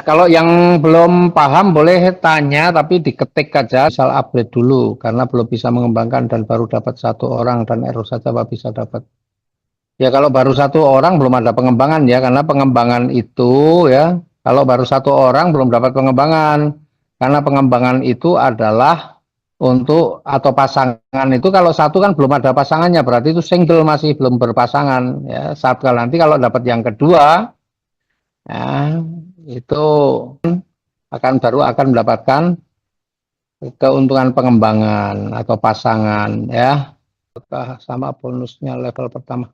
kalau yang belum paham boleh tanya, tapi diketik aja, asal upgrade dulu, karena belum bisa mengembangkan dan baru dapat satu orang dan error saja Pak bisa dapat. Ya kalau baru satu orang belum ada pengembangan ya, karena pengembangan itu ya, kalau baru satu orang belum dapat pengembangan, karena pengembangan itu adalah untuk atau pasangan itu kalau satu kan belum ada pasangannya, berarti itu single masih belum berpasangan ya. Saat kalau nanti kalau dapat yang kedua, ya, itu baru akan mendapatkan keuntungan pengembangan atau pasangan ya, sama bonusnya level pertama.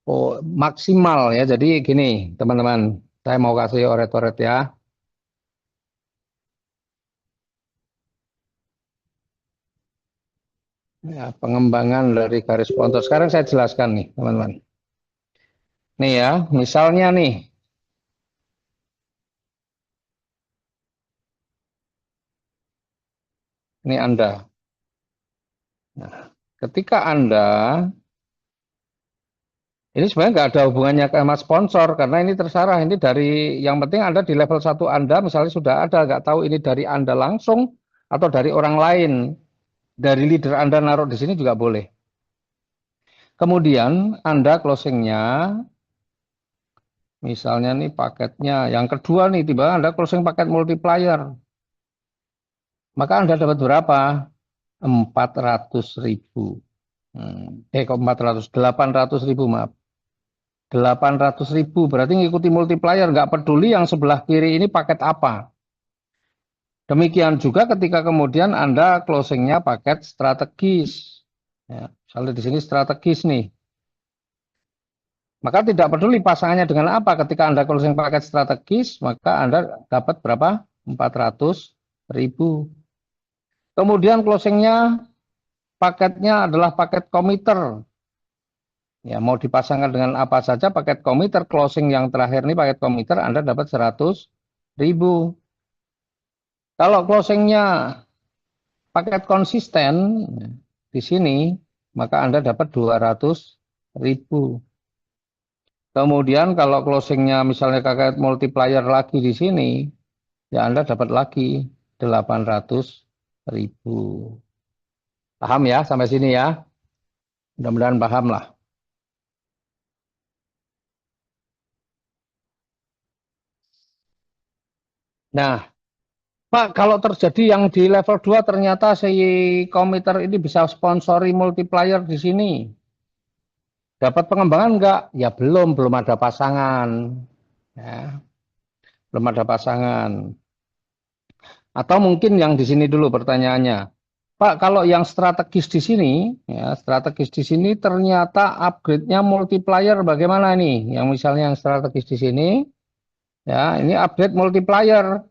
Oh, maksimal ya. Jadi gini, teman-teman, saya mau kasih oret-oret ya. Ya, pengembangan dari garis sponsor. Sekarang saya jelaskan nih, teman-teman. Nih ya, misalnya nih, ini Anda. Nah, ketika Anda, ini sebenarnya nggak ada hubungannya sama sponsor, karena ini terserah. Ini dari, yang penting Anda di level 1 Anda, misalnya sudah ada, nggak tahu ini dari Anda langsung, atau dari orang lain. Dari leader Anda naruh di sini juga boleh. Kemudian Anda closingnya, misalnya nih paketnya, yang kedua nih, tiba Anda closing paket multiplier. Maka Anda dapat berapa? 400.000. Kok 400? 800.000, maaf. 800.000 berarti ngikuti multiplier, nggak peduli yang sebelah kiri ini paket apa. Demikian juga ketika kemudian Anda closingnya paket strategis. Ya, misalnya di sini strategis nih. Maka tidak peduli pasangannya dengan apa, ketika Anda closing paket strategis, maka Anda dapat berapa? 400.000. Kemudian closingnya paketnya adalah paket komiter. Ya, mau dipasangkan dengan apa saja paket komiter, closing yang terakhir ini paket komiter, Anda dapat 100.000. Kalau closingnya paket konsisten di sini, maka Anda dapat 200.000. Kemudian kalau closingnya misalnya paket multiplier lagi di sini, ya Anda dapat lagi 800.000. Paham ya sampai sini ya? Mudah-mudahan paham lah. Nah, Pak, kalau terjadi yang di level 2 ternyata si komiter ini bisa sponsori multiplier di sini. Dapat pengembangan enggak? Ya belum ada pasangan. Ya, belum ada pasangan. Atau mungkin yang di sini dulu pertanyaannya. Pak, kalau yang strategis di sini, ya strategis di sini ternyata upgrade-nya multiplier bagaimana nih? Yang misalnya yang strategis di sini, ya ini upgrade multiplier.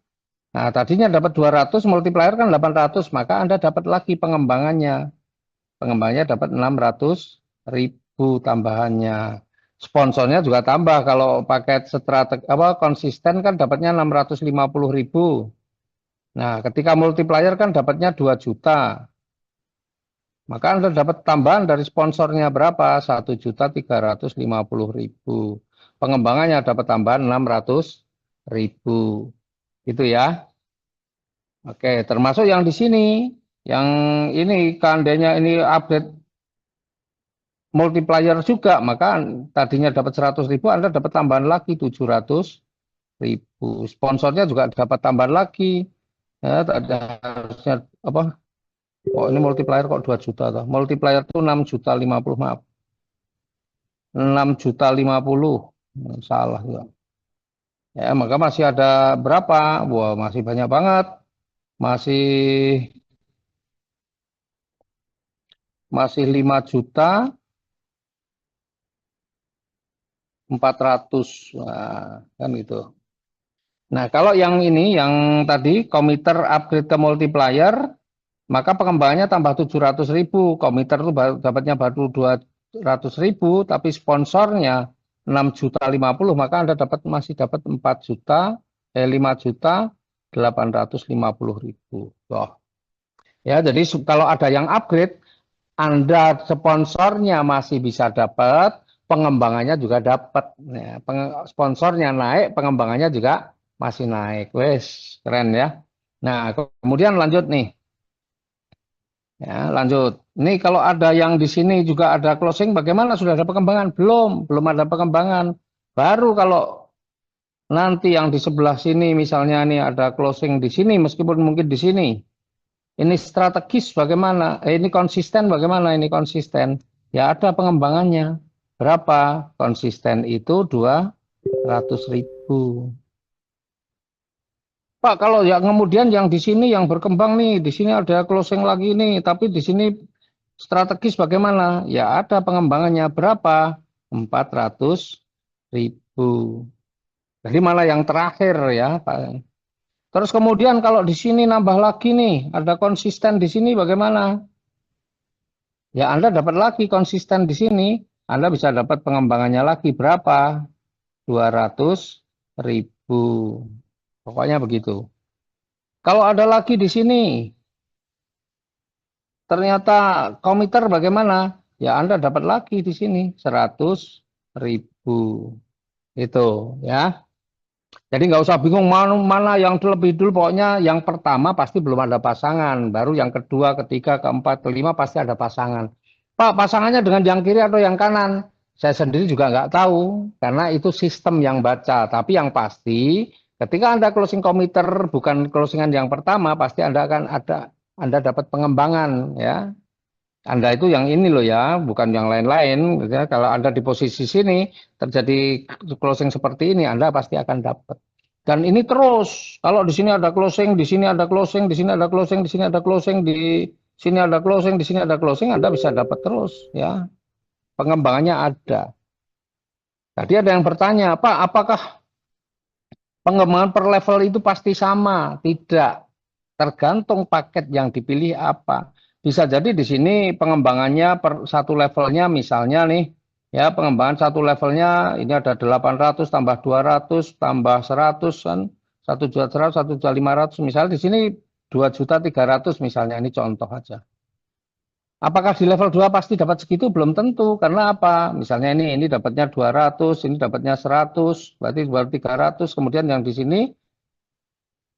Nah, tadinya dapat 200, multiplier kan 800, maka Anda dapat lagi pengembangannya. Pengembangannya dapat 600.000 tambahannya. Sponsornya juga tambah, kalau paket strategi apa konsisten kan dapatnya 650.000. Nah, ketika multiplier kan dapatnya 2 juta. Maka Anda dapat tambahan dari sponsornya berapa? 1.350.000. Pengembangannya dapat tambahan 600.000. Itu ya. Oke, termasuk yang di sini, yang ini kandanya ini update multiplier juga, maka tadinya dapat 100.000, Anda dapat tambahan lagi 700.000. Sponsornya juga dapat tambahan lagi. Ya, ada harusnya apa? Oh, ini multiplier kok 2 juta toh. Multiplier itu 6.050, maaf. 6.050. Salah ya. Ya, maka masih ada berapa? Wah, masih banyak banget. Masih masih 5.400.000. Nah, kan gitu. Nah, kalau yang ini, yang tadi komiter upgrade ke multiplier, maka pengembangannya tambah 700.000. Komiter itu dapatnya baru 200.000, tapi sponsornya 6.050.000, maka Anda masih dapat 5.850.000. Loh. Ya, jadi kalau ada yang upgrade, Anda sponsornya masih bisa dapat, pengembangannya juga dapat. Ya, sponsornya naik, pengembangannya juga masih naik. Wes, keren ya. Nah, kemudian lanjut nih. Ya, lanjut. Ini kalau ada yang di sini juga ada closing, bagaimana? Sudah ada pengembangan? Belum ada pengembangan. Baru kalau nanti yang di sebelah sini, misalnya nih ada closing di sini, meskipun mungkin di sini. Ini strategis bagaimana? Ini konsisten bagaimana? Ini konsisten. Ya ada pengembangannya. Berapa? Konsisten itu 200.000. Pak, kalau yang kemudian yang di sini yang berkembang nih, di sini ada closing lagi nih, tapi di sini strategis bagaimana? Ya ada pengembangannya berapa? 400.000. Jadi malah yang terakhir ya, Pak. Terus kemudian kalau di sini nambah lagi nih, ada konsisten di sini bagaimana? Ya Anda dapat lagi konsisten di sini, Anda bisa dapat pengembangannya lagi berapa? 200.000. Pokoknya begitu. Kalau ada lagi di sini, ternyata komiter bagaimana? Ya Anda dapat lagi di sini 100.000. Itu ya. Jadi nggak usah bingung mana yang lebih dulu. Pokoknya yang pertama pasti belum ada pasangan. Baru yang kedua, ketiga, keempat, kelima pasti ada pasangan. Pak, pasangannya dengan yang kiri atau yang kanan? Saya sendiri juga nggak tahu. Karena itu sistem yang baca. Tapi yang pasti ketika Anda closing komiter bukan closingan yang pertama, pasti Anda dapat pengembangan ya. Anda itu yang ini loh ya, bukan yang lain-lain. Ya. Kalau Anda di posisi sini terjadi closing seperti ini, Anda pasti akan dapat. Dan ini terus. Kalau di sini ada closing, di sini ada closing, di sini ada closing, di sini ada closing, di sini ada closing, di sini ada closing, Anda bisa dapat terus ya. Pengembangannya ada. Tadi ada yang bertanya, Pak, apakah pengembangan per level itu pasti sama? Tidak. Tergantung paket yang dipilih apa. Bisa jadi di sini pengembangannya per satu levelnya misalnya nih, ya pengembangan satu levelnya ini ada 800 tambah 200 tambah 100 kan, 1.100.000, 1.500.000 misalnya di sini 2.300.000 misalnya, ini contoh aja. Apakah di level 2 pasti dapat segitu? Belum tentu. Karena apa? Misalnya ini dapatnya 200, ini dapatnya 100, berarti 300. Kemudian yang di sini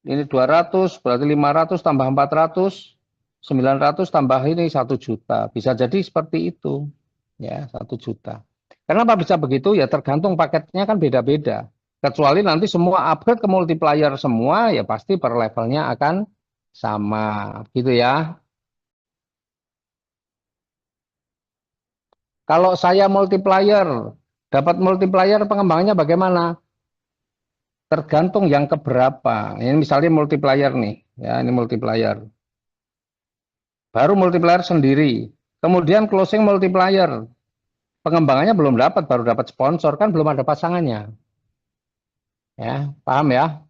ini 200, berarti 500 tambah 400, 900 tambah ini 1 juta. Bisa jadi seperti itu. Ya, 1 juta. Kenapa bisa begitu? Ya tergantung paketnya kan beda-beda. Kecuali nanti semua upgrade ke multiplier semua, ya pasti per levelnya akan sama. Gitu ya. Kalau saya multiplier, dapat multiplier pengembangannya bagaimana? Tergantung yang keberapa. Ini misalnya multiplier nih. Ya, ini multiplier. Baru multiplier sendiri. Kemudian closing multiplier. Pengembangannya belum dapat, baru dapat sponsor, kan belum ada pasangannya. Ya, paham ya?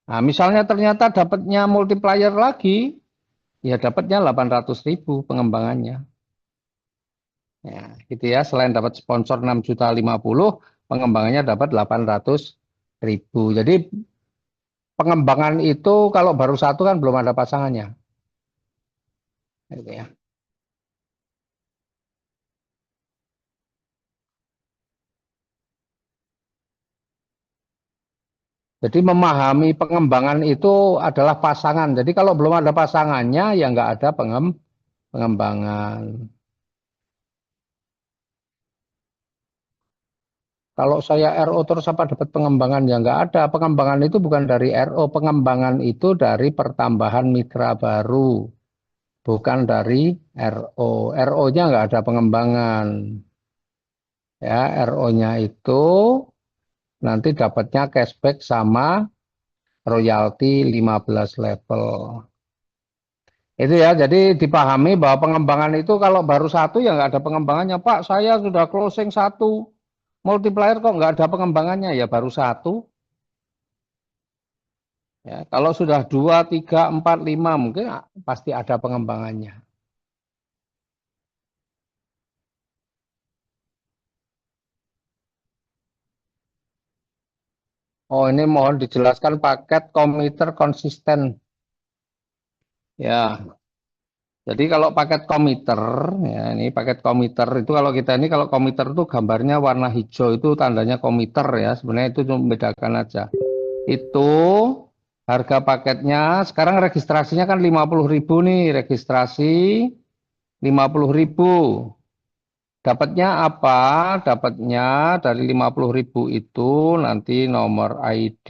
Nah, misalnya ternyata dapatnya multiplier lagi, ya dapatnya 800.000 pengembangannya. Ya, gitu ya. Selain dapat sponsor 6.050.000, pengembangannya dapat 800.000. Jadi pengembangan itu kalau baru satu kan belum ada pasangannya. Gitu ya. Jadi memahami pengembangan itu adalah pasangan. Jadi kalau belum ada pasangannya, ya nggak ada pengembangan. Kalau saya RO terus apa dapat pengembangan? Ya nggak ada. Pengembangan itu bukan dari RO. Pengembangan itu dari pertambahan mitra baru. Bukan dari RO. RO-nya nggak ada pengembangan. Ya, RO-nya itu nanti dapatnya cashback sama royalti 15 level. Itu ya, jadi dipahami bahwa pengembangan itu kalau baru satu ya nggak ada pengembangannya. Pak, saya sudah closing satu, multiplier kok nggak ada pengembangannya, ya baru satu. Ya, kalau sudah 2, 3, 4, 5 mungkin pasti ada pengembangannya. Oh, ini mohon dijelaskan paket komiter konsisten. Ya, jadi kalau paket komiter, ya ini paket komiter itu kalau kita ini kalau komiter itu gambarnya warna hijau itu tandanya komiter ya. Sebenarnya itu cuma membedakan aja. Itu harga paketnya sekarang registrasinya kan 50.000 nih, registrasi 50.000. Dapatnya apa? Dapatnya dari 50.000 itu nanti nomor ID,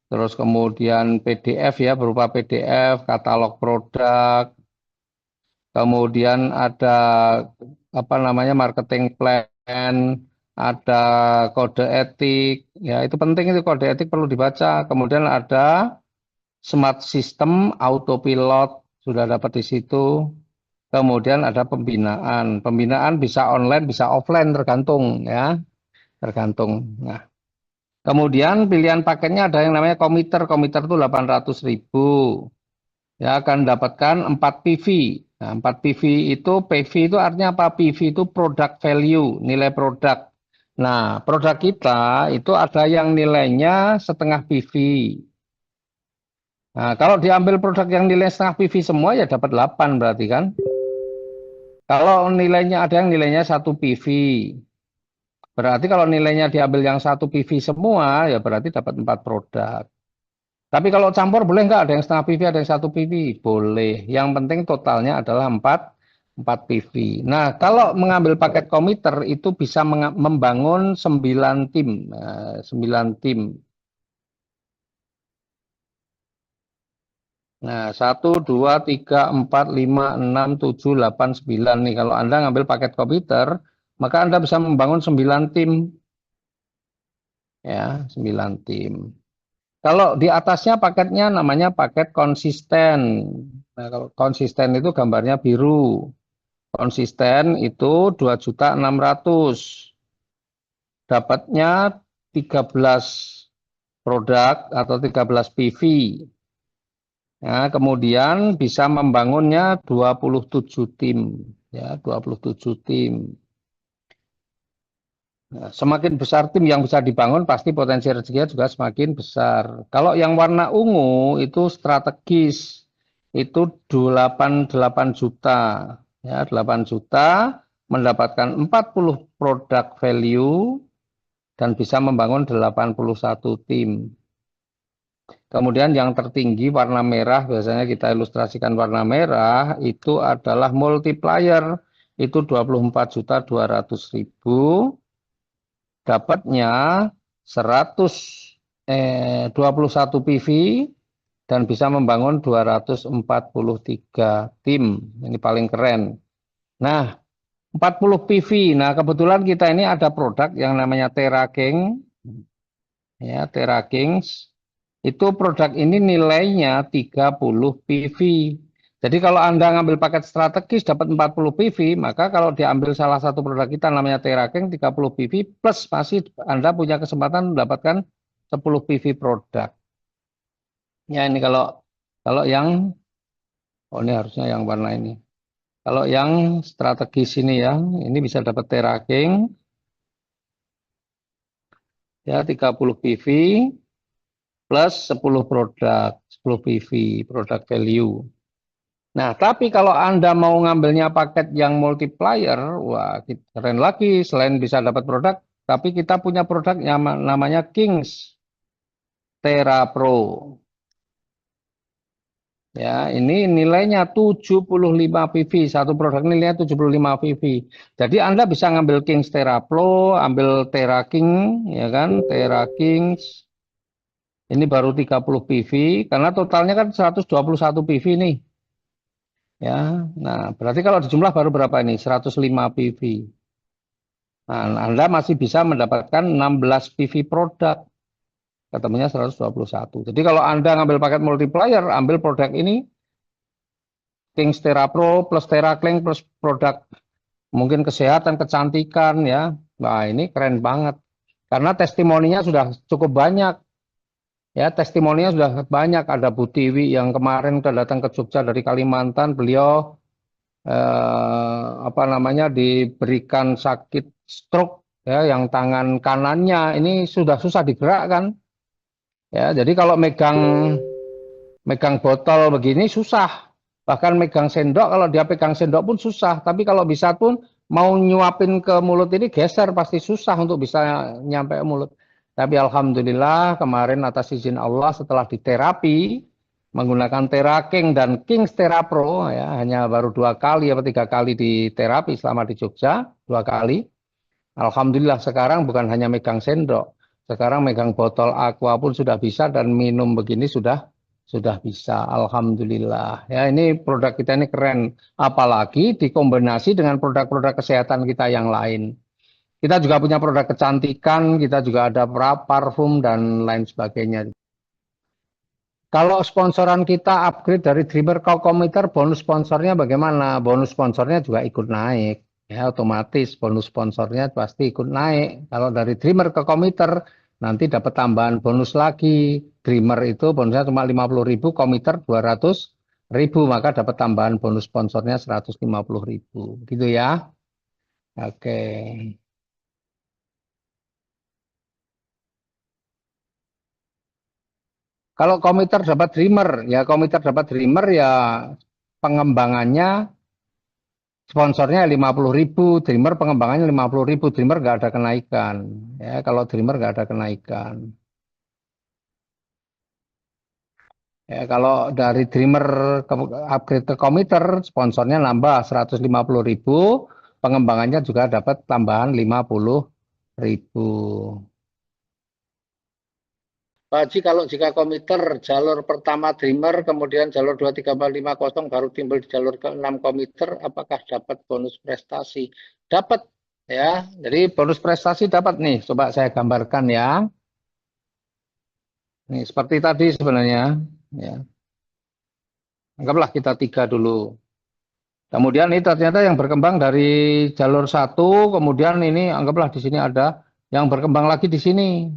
terus kemudian PDF ya, berupa PDF, katalog produk, kemudian ada apa namanya marketing plan, ada kode etik, ya itu penting, itu kode etik perlu dibaca. Kemudian ada smart system, autopilot sudah dapat di situ. Kemudian ada pembinaan. Pembinaan bisa online, bisa offline, tergantung ya, tergantung. Nah, kemudian pilihan paketnya ada yang namanya komiter. Komiter itu 800.000. Ya, akan mendapatkan 4 PV. Nah, 4 PV itu, PV itu artinya apa? PV itu product value, nilai produk. Nah, produk kita itu ada yang nilainya setengah PV. Nah, kalau diambil produk yang nilai setengah PV semua ya dapat 8 berarti kan. Kalau nilainya ada yang nilainya 1 PV. Berarti kalau nilainya diambil yang 1 PV semua ya berarti dapat 4 produk. Tapi kalau campur boleh nggak? Ada yang setengah PV, ada yang 1 PV? Boleh. Yang penting totalnya adalah 4 PV. Nah, kalau mengambil paket komiter itu bisa membangun 9 tim. Nah, 9 tim. Nah, 1, 2, 3, 4, 5, 6, 7, 8, 9 nih. Kalau Anda ngambil paket komputer, maka Anda bisa membangun 9 tim. Ya, 9 tim. Kalau di atasnya paketnya namanya paket konsisten. Nah, kalau konsisten itu gambarnya biru. Konsisten itu 2.600.000. Dapatnya 13 produk atau 13 PV. Nah, kemudian bisa membangunnya 27 tim, ya, 27 tim. Nah, semakin besar tim yang bisa dibangun, pasti potensi rezekinya juga semakin besar. Kalau yang warna ungu itu strategis, itu 88 juta, ya, 8 juta mendapatkan 40 produk value dan bisa membangun 81 tim. Kemudian yang tertinggi warna merah, biasanya kita ilustrasikan warna merah, itu adalah multiplier. Itu 24.200.000, dapatnya 121 PV dan bisa membangun 243 tim. Ini paling keren. Nah, 40 PV. Nah, kebetulan kita ini ada produk yang namanya TerraKing. Ya, TerraKings. Itu produk ini nilainya 30 PV. Jadi kalau Anda ngambil paket strategis dapat 40 PV, maka kalau diambil salah satu produk kita namanya TerraKing 30 PV plus masih Anda punya kesempatan mendapatkan 10 PV produk. Ya ini kalau kalau yang oh ini harusnya yang warna ini. Kalau yang strategis ini ya, ini bisa dapat TerraKing ya 30 PV plus 10 produk, 10 PV, produk value. Nah, tapi kalau Anda mau ngambilnya paket yang multiplier, wah, keren lagi. Selain bisa dapat produk, tapi kita punya produk yang namanya Kings Terra Pro. Ya, ini nilainya 75 PV. Satu produk nilainya 75 PV. Jadi Anda bisa ngambil Kings Terra Pro, ambil Terra King, ya kan? Terra Kings. Ini baru 30 PV, karena totalnya kan 121 PV nih. Ya, nah berarti kalau dijumlah baru berapa ini? 105 PV. Nah, Anda masih bisa mendapatkan 16 PV produk. Ketemunya 121. Jadi kalau Anda ngambil paket multiplier, ambil produk ini, Kings Terra Pro plus Terra Cling plus produk mungkin kesehatan, kecantikan ya. Nah, ini keren banget. Karena testimoninya sudah cukup banyak. Ya, testimoninya sudah banyak. Ada Bu Tiwi yang kemarin sudah datang ke Jogja dari Kalimantan. Beliau apa namanya diberikan sakit stroke ya, yang tangan kanannya ini sudah susah digerakkan ya. Jadi kalau megang megang botol begini susah, bahkan megang sendok, kalau dia pegang sendok pun susah. Tapi kalau bisa pun mau nyuapin ke mulut ini geser pasti susah untuk bisa nyampe ke mulut. Tapi alhamdulillah kemarin atas izin Allah setelah diterapi menggunakan Teraking dan Kings Terapro ya hanya baru 2 kali atau 3 kali diterapi selama di Jogja 2 kali. Alhamdulillah sekarang bukan hanya megang sendok, sekarang megang botol aqua pun sudah bisa dan minum begini sudah bisa. Alhamdulillah ya ini produk kita ini keren, apalagi dikombinasi dengan produk-produk kesehatan kita yang lain. Kita juga punya produk kecantikan, kita juga ada parfum dan lain sebagainya. Kalau sponsoran kita upgrade dari Dreamer ke Commuter, bonus sponsornya bagaimana? Bonus sponsornya juga ikut naik. Ya, otomatis bonus sponsornya pasti ikut naik. Kalau dari Dreamer ke Commuter, nanti dapat tambahan bonus lagi. Dreamer itu bonusnya cuma 50.000, Commuter 200.000, maka dapat tambahan bonus sponsornya 150.000. Gitu ya. Oke. Kalau komiter dapat Dreamer, ya komiter dapat Dreamer ya pengembangannya sponsornya 50.000, Dreamer pengembangannya 50.000, Dreamer nggak ada kenaikan. Ya kalau Dreamer nggak ada kenaikan. Ya kalau dari Dreamer ke upgrade ke komiter, sponsornya nambah 150.000, pengembangannya juga dapat tambahan 50.000. Pak Haji, kalau jika komiter jalur pertama Dreamer, kemudian jalur 23450 baru timbul di jalur ke-6 komiter, apakah dapat bonus prestasi? Dapat ya. Jadi bonus prestasi dapat nih. Coba saya gambarkan ya. Nih seperti tadi sebenarnya. Ya. Anggaplah kita 3 dulu. Kemudian ini ternyata yang berkembang dari jalur 1, kemudian ini anggaplah di sini ada yang berkembang lagi di sini.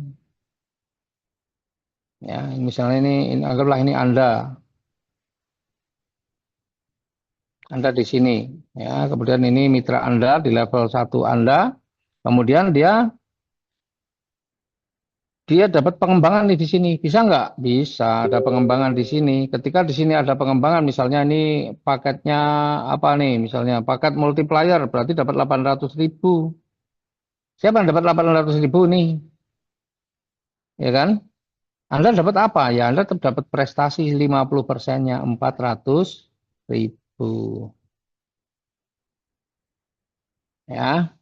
Ya, misalnya ini anggaplah ini Anda di sini ya, kemudian ini mitra Anda di level 1 Anda, kemudian dia dapat pengembangan nih di sini. Bisa nggak? Bisa, ada pengembangan di sini. Ketika di sini ada pengembangan, misalnya ini paketnya apa nih? Misalnya paket multiplier berarti dapat 800.000. Siapa yang dapat 800.000 nih? Ya kan? Anda dapat apa? Ya Anda tetap dapat prestasi 50%-nya 400.000. Ya.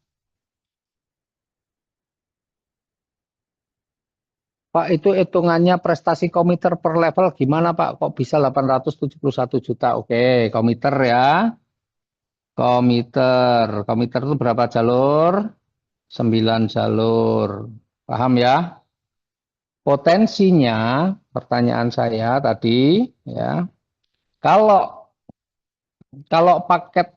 Pak, itu hitungannya prestasi komiter per level gimana Pak? Kok bisa 871 juta? Oke, komiter ya. Komiter itu berapa jalur? 9 jalur. Paham ya? Potensinya, pertanyaan saya tadi, ya. Kalau kalau paket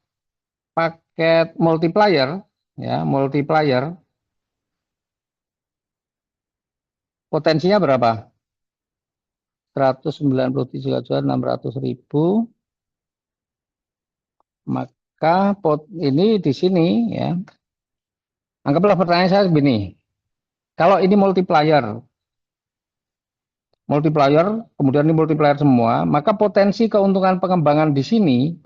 paket multiplier, ya, multiplier, potensinya berapa? 193.600.000, maka ini di sini ya. Anggaplah pertanyaan saya begini. Kalau ini multiplier, kemudian ini multiplier semua, maka potensi keuntungan pengembangan di sini,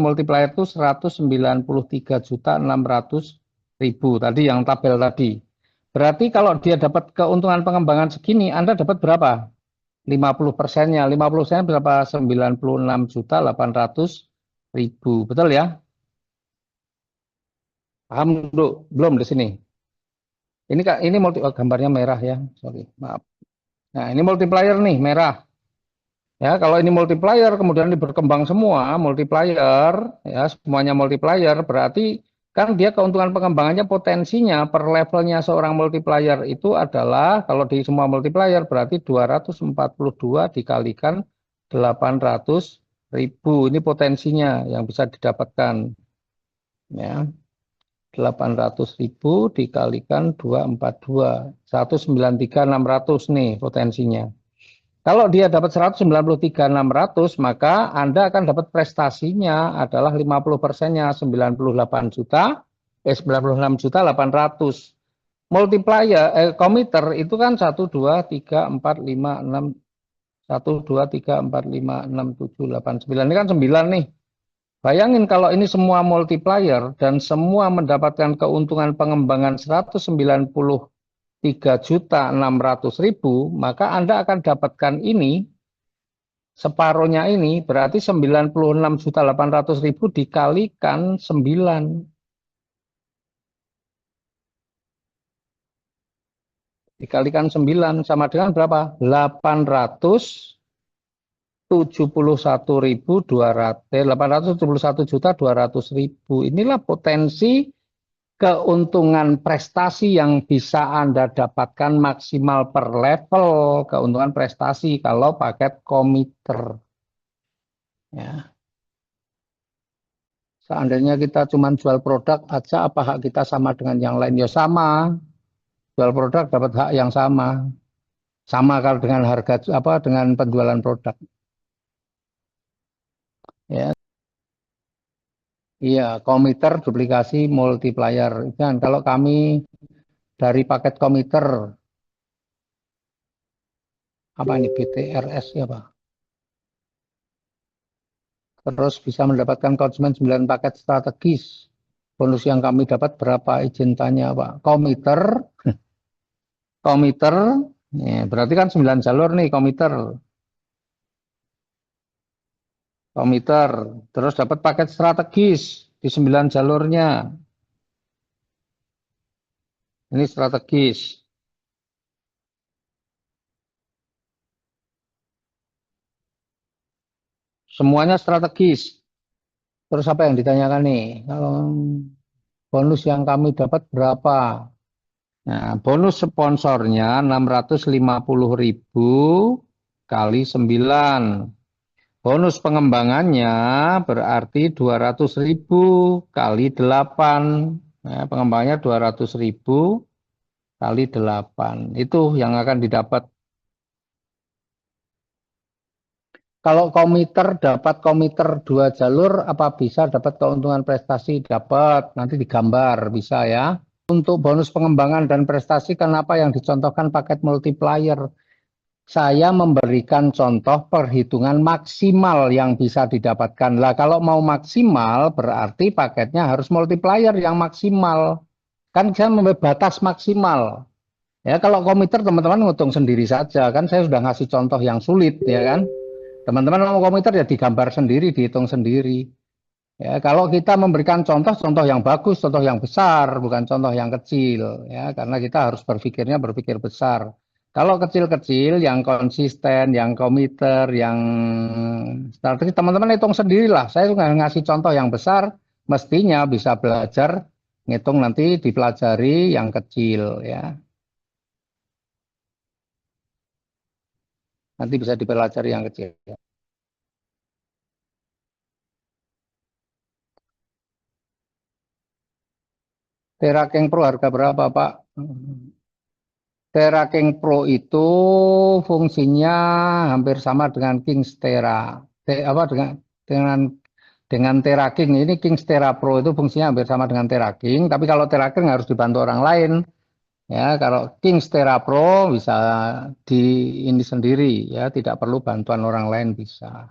multiplier itu 193.600.000 tadi yang tabel tadi. Berarti kalau dia dapat keuntungan pengembangan segini, Anda dapat berapa? 50%-nya. 50%-nya berapa? 96.800.000. Betul ya? Paham dulu? Belum di sini. Ini Kak, ini gambarnya merah ya. Sorry, maaf. Nah, ini multiplier nih, merah. Ya, kalau ini multiplier, kemudian ini berkembang semua, multiplier, ya, semuanya multiplier, berarti kan dia keuntungan pengembangannya potensinya per levelnya seorang multiplier itu adalah, kalau di semua multiplier, berarti 242 dikalikan 800.000. Ini potensinya yang bisa didapatkan. Ya, 800.000 dikalikan 242, 193.600 nih potensinya. Kalau dia dapat 193.600, maka Anda akan dapat prestasinya adalah 50%-nya 98 juta, 96.800. Multiplier, komiter itu kan 1, 2, 3, 4, 5, 6, 1, 2, 3, 4, 5, 6, 7, 8, 9. Ini kan 9 nih. Bayangin kalau ini semua multiplier dan semua mendapatkan keuntungan pengembangan 190 3.600.000, maka Anda akan dapatkan ini, separohnya ini, berarti 96.800.000 dikalikan 9. Dikalikan 9 sama dengan berapa? 871.200, Inilah potensi keuntungan prestasi yang bisa Anda dapatkan maksimal per level keuntungan prestasi kalau paket komiter. Ya. Seandainya kita cuma jual produk aja, apa hak kita sama dengan yang lain? Ya sama. Jual produk dapat hak yang sama. Sama kalau dengan harga apa dengan penjualan produk. Ya. Iya, komiter duplikasi multiplier. Dan kalau kami dari paket komiter apa ini BTRS ya Pak? Terus bisa mendapatkan konsumen 9 paket strategis. Bonus yang kami dapat berapa? Izin tanya Pak. Komiter, ya, berarti kan 9 jalur nih komiter. Komiter, terus dapat paket strategis di 9 jalurnya. Ini strategis. Semuanya strategis. Terus apa yang ditanyakan nih? Kalau bonus yang kami dapat berapa? Nah, bonus sponsornya 650.000 kali 9. Bonus pengembangannya berarti 200.000 kali 8. Nah, pengembangannya 200.000 kali 8. Itu yang akan didapat. Kalau komiter dapat komiter 2 jalur, apa bisa dapat keuntungan prestasi? Dapat, nanti digambar, bisa ya. Untuk bonus pengembangan dan prestasi, kenapa yang dicontohkan paket multiplier? Saya memberikan contoh perhitungan maksimal yang bisa didapatkan. Lah, kalau mau maksimal, berarti paketnya harus multiplier yang maksimal. Kan saya memberi batas maksimal. Ya, kalau komiter teman-teman ngitung sendiri saja. Kan saya sudah ngasih contoh yang sulit, ya kan? Teman-teman mau komputer ya digambar sendiri, dihitung sendiri. Ya, kalau kita memberikan contoh yang bagus, contoh yang besar, bukan contoh yang kecil, ya, karena kita harus berpikir besar. Kalau kecil-kecil, yang konsisten, yang komiter, yang strategi, teman-teman hitung sendirilah. Saya juga ngasih contoh yang besar, mestinya bisa belajar ngitung nanti dipelajari yang kecil, ya. Nanti bisa dipelajari yang kecil. Tera King Pro harga berapa, Pak? Tera King Pro itu fungsinya hampir sama dengan Kingstera. Apa dengan Tera King ini Kingstera Pro itu fungsinya hampir sama dengan Tera King, tapi kalau Tera King harus dibantu orang lain. Ya, kalau Kingstera Pro bisa di ini sendiri ya, tidak perlu bantuan orang lain bisa.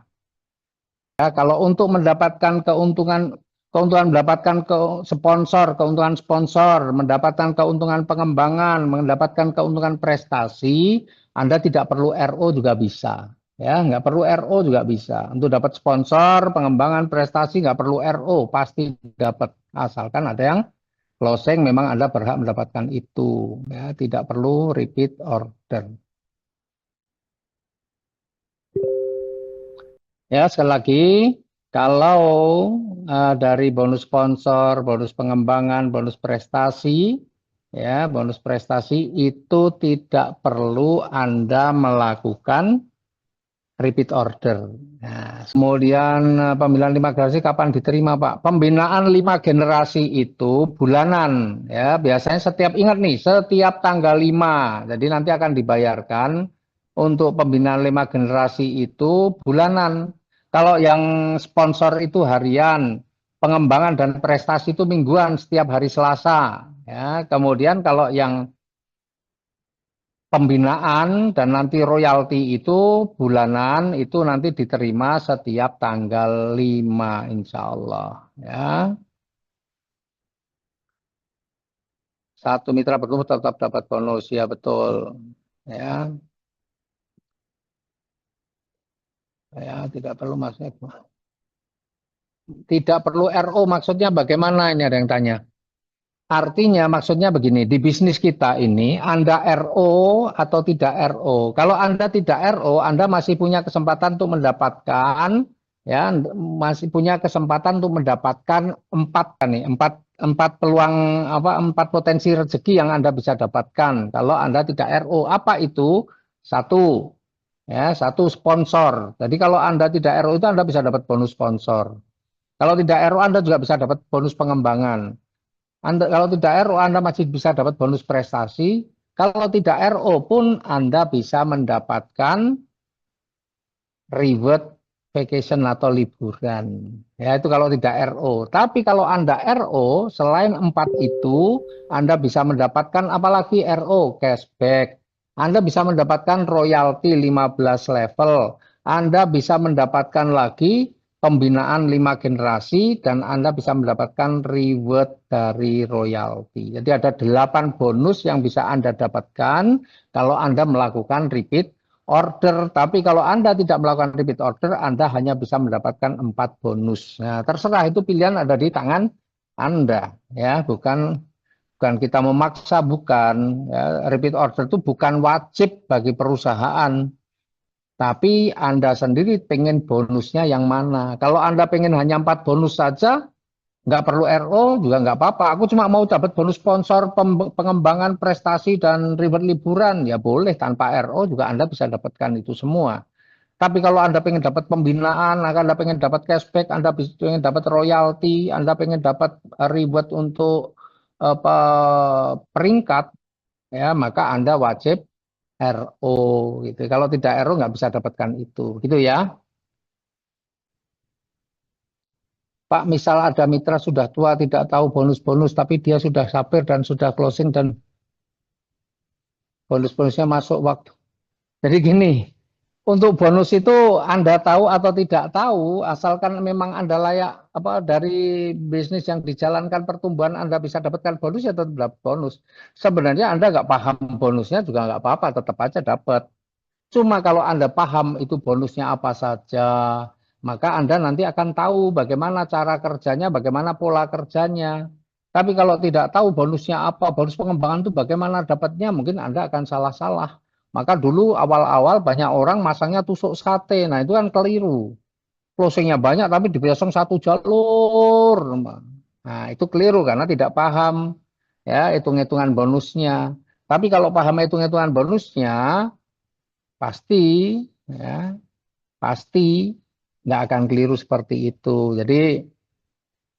Ya, kalau untuk mendapatkan keuntungan mendapatkan keuntungan sponsor, mendapatkan keuntungan pengembangan, mendapatkan keuntungan prestasi, Anda tidak perlu RO juga bisa. Ya, nggak perlu RO juga bisa. Untuk dapat sponsor, pengembangan prestasi nggak perlu RO, pasti dapat. Asalkan ada yang closing, memang Anda berhak mendapatkan itu. Ya, tidak perlu repeat order. Ya, sekali lagi, kalau dari bonus sponsor, bonus pengembangan, bonus prestasi itu tidak perlu Anda melakukan repeat order. Nah, kemudian pembinaan 5 generasi kapan diterima, Pak? Pembinaan 5 generasi itu bulanan, ya. Biasanya ingat nih, setiap tanggal 5. Jadi nanti akan dibayarkan untuk pembinaan 5 generasi itu bulanan. Kalau yang sponsor itu harian, pengembangan dan prestasi itu mingguan setiap hari Selasa. Ya, kemudian kalau yang pembinaan dan nanti royalti itu bulanan itu nanti diterima setiap tanggal 5 insya Allah. Ya. Satu mitra bertumbuh tetap dapat bonus, ya betul. Ya, ya tidak perlu maksudnya. Tidak perlu RO maksudnya bagaimana ini ada yang tanya. Artinya maksudnya begini, di bisnis kita ini Anda RO atau tidak RO. Kalau Anda tidak RO, Anda masih punya kesempatan untuk mendapatkan ya, masih punya kesempatan untuk mendapatkan empat peluang empat potensi rezeki yang Anda bisa dapatkan kalau Anda tidak RO. Apa itu? Satu, ya, satu sponsor. Jadi kalau Anda tidak RO itu Anda bisa dapat bonus sponsor. Kalau tidak RO Anda juga bisa dapat bonus pengembangan. Anda kalau tidak RO Anda masih bisa dapat bonus prestasi. Kalau tidak RO pun Anda bisa mendapatkan reward vacation atau liburan. Ya itu kalau tidak RO. Tapi kalau Anda RO, selain empat itu, Anda bisa mendapatkan apalagi RO, cashback. Anda bisa mendapatkan royalti 15 level. Anda bisa mendapatkan lagi pembinaan 5 generasi dan Anda bisa mendapatkan reward dari royalti. Jadi ada 8 bonus yang bisa Anda dapatkan kalau Anda melakukan repeat order, tapi kalau Anda tidak melakukan repeat order, Anda hanya bisa mendapatkan 4 bonus. Nah, terserah itu pilihan ada di tangan Anda, ya, bukan kita memaksa, bukan. Ya, repeat order itu bukan wajib bagi perusahaan, tapi Anda sendiri pengen bonusnya yang mana. Kalau Anda pengen hanya 4 bonus saja, nggak perlu RO juga nggak apa-apa. Aku cuma mau dapat bonus sponsor, pengembangan prestasi dan reward liburan. Ya boleh, tanpa RO juga Anda bisa dapatkan itu semua. Tapi kalau Anda pengen dapat pembinaan, Anda pengen dapat cashback, Anda pengen dapat royalti, Anda pengen dapat reward untuk peringkat, ya maka Anda wajib RO gitu. Kalau tidak RO nggak bisa dapatkan itu, gitu ya. Pak, misal ada mitra sudah tua tidak tahu bonus-bonus, tapi dia sudah sabar dan sudah closing dan bonus-bonusnya masuk waktu. Jadi gini, untuk bonus itu Anda tahu atau tidak tahu, asalkan memang Anda layak dari bisnis yang dijalankan pertumbuhan Anda bisa dapatkan bonus ya tetap dapat bonus. Sebenarnya Anda nggak paham bonusnya juga nggak apa-apa, tetap aja dapat. Cuma kalau Anda paham itu bonusnya apa saja, maka Anda nanti akan tahu bagaimana cara kerjanya, bagaimana pola kerjanya. Tapi kalau tidak tahu bonusnya apa, bonus pengembangan itu bagaimana dapatnya, mungkin Anda akan salah-salah. Maka dulu awal-awal banyak orang masangnya tusuk sate. Nah itu kan keliru. Closingnya banyak tapi dipasang satu jalur. Nah itu keliru karena tidak paham ya hitung-hitungan bonusnya. Tapi kalau paham hitung-hitungan bonusnya, pasti ya pasti nggak akan keliru seperti itu. Jadi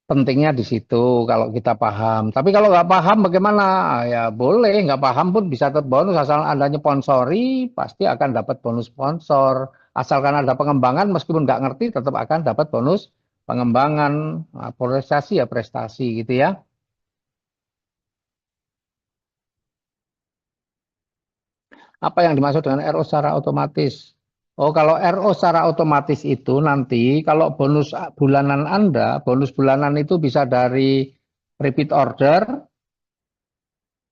pentingnya di situ kalau kita paham. Tapi kalau nggak paham bagaimana? Ya boleh, nggak paham pun bisa dapat bonus asal Anda nyponsori, pasti akan dapat bonus sponsor. Asalkan ada pengembangan, meskipun nggak ngerti, tetap akan dapat bonus pengembangan. Nah, prestasi ya prestasi gitu ya. Apa yang dimaksud dengan RO secara otomatis? Oh, kalau RO secara otomatis itu nanti kalau bonus bulanan Anda, bonus bulanan itu bisa dari repeat order,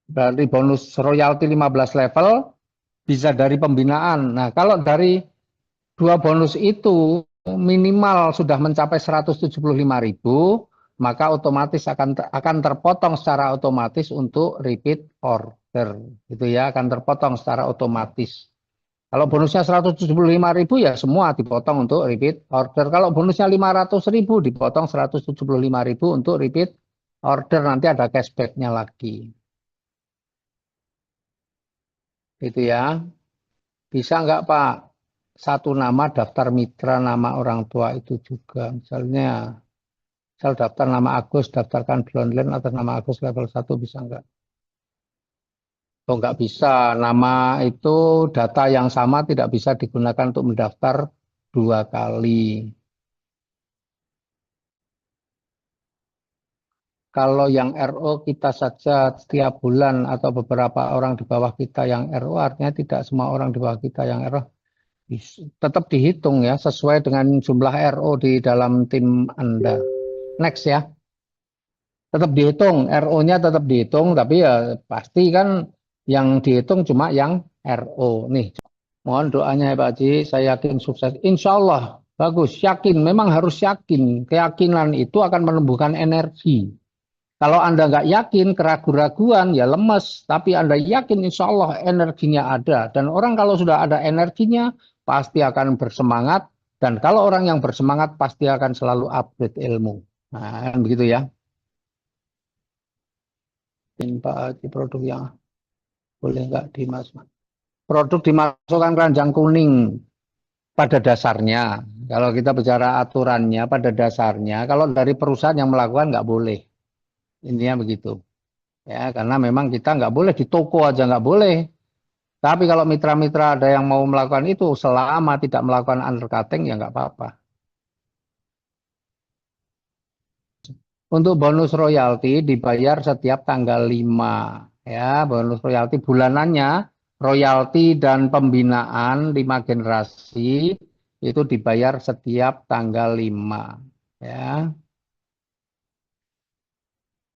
dari bonus royalti 15 level, bisa dari pembinaan. Nah, kalau dari dua bonus itu minimal sudah mencapai 175.000, maka otomatis akan terpotong secara otomatis untuk repeat order. Gitu ya, akan terpotong secara otomatis. Kalau bonusnya 175.000 ya semua dipotong untuk repeat order. Kalau bonusnya 500.000 dipotong 175.000 untuk repeat order. Nanti ada cashbacknya lagi. Itu ya. Bisa nggak Pak? Satu nama daftar mitra nama orang tua itu juga. Misalnya, misal daftar nama Agus, daftarkan Blondland atas nama Agus level 1 bisa nggak? Oh nggak bisa. Nama itu data yang sama tidak bisa digunakan untuk mendaftar dua kali. Kalau yang RO kita saja setiap bulan atau beberapa orang di bawah kita yang RO, artinya tidak semua orang di bawah kita yang RO. Tetap dihitung ya, sesuai dengan jumlah RO di dalam tim Anda. Next ya. tetap dihitung, RO-nya tetap dihitung, tapi ya pasti kan yang dihitung cuma yang RO. Nih, mohon doanya ya Pak Haji, saya yakin sukses. Insya Allah, bagus, yakin, memang harus yakin. Keyakinan itu akan menumbuhkan energi. Kalau Anda nggak yakin, keraguan-raguan, ya lemes. Tapi Anda yakin, insya Allah energinya ada. Dan orang kalau sudah ada energinya, pasti akan bersemangat. Dan kalau orang yang bersemangat, pasti akan selalu upgrade ilmu. Nah, begitu ya. Pak Haji, produk yang boleh nggak dimasukkan? Produk dimasukkan keranjang kuning pada dasarnya. Kalau kita bicara aturannya pada dasarnya, kalau dari perusahaan yang melakukan nggak boleh. Intinya begitu. Ya, karena memang kita nggak boleh di toko aja nggak boleh. Tapi kalau mitra-mitra ada yang mau melakukan itu selama tidak melakukan undercutting ya nggak apa-apa. Untuk bonus royalti dibayar setiap tanggal 5. Ya, bonus royalti bulanannya, royalti dan pembinaan 5 generasi itu dibayar setiap tanggal 5. Ya.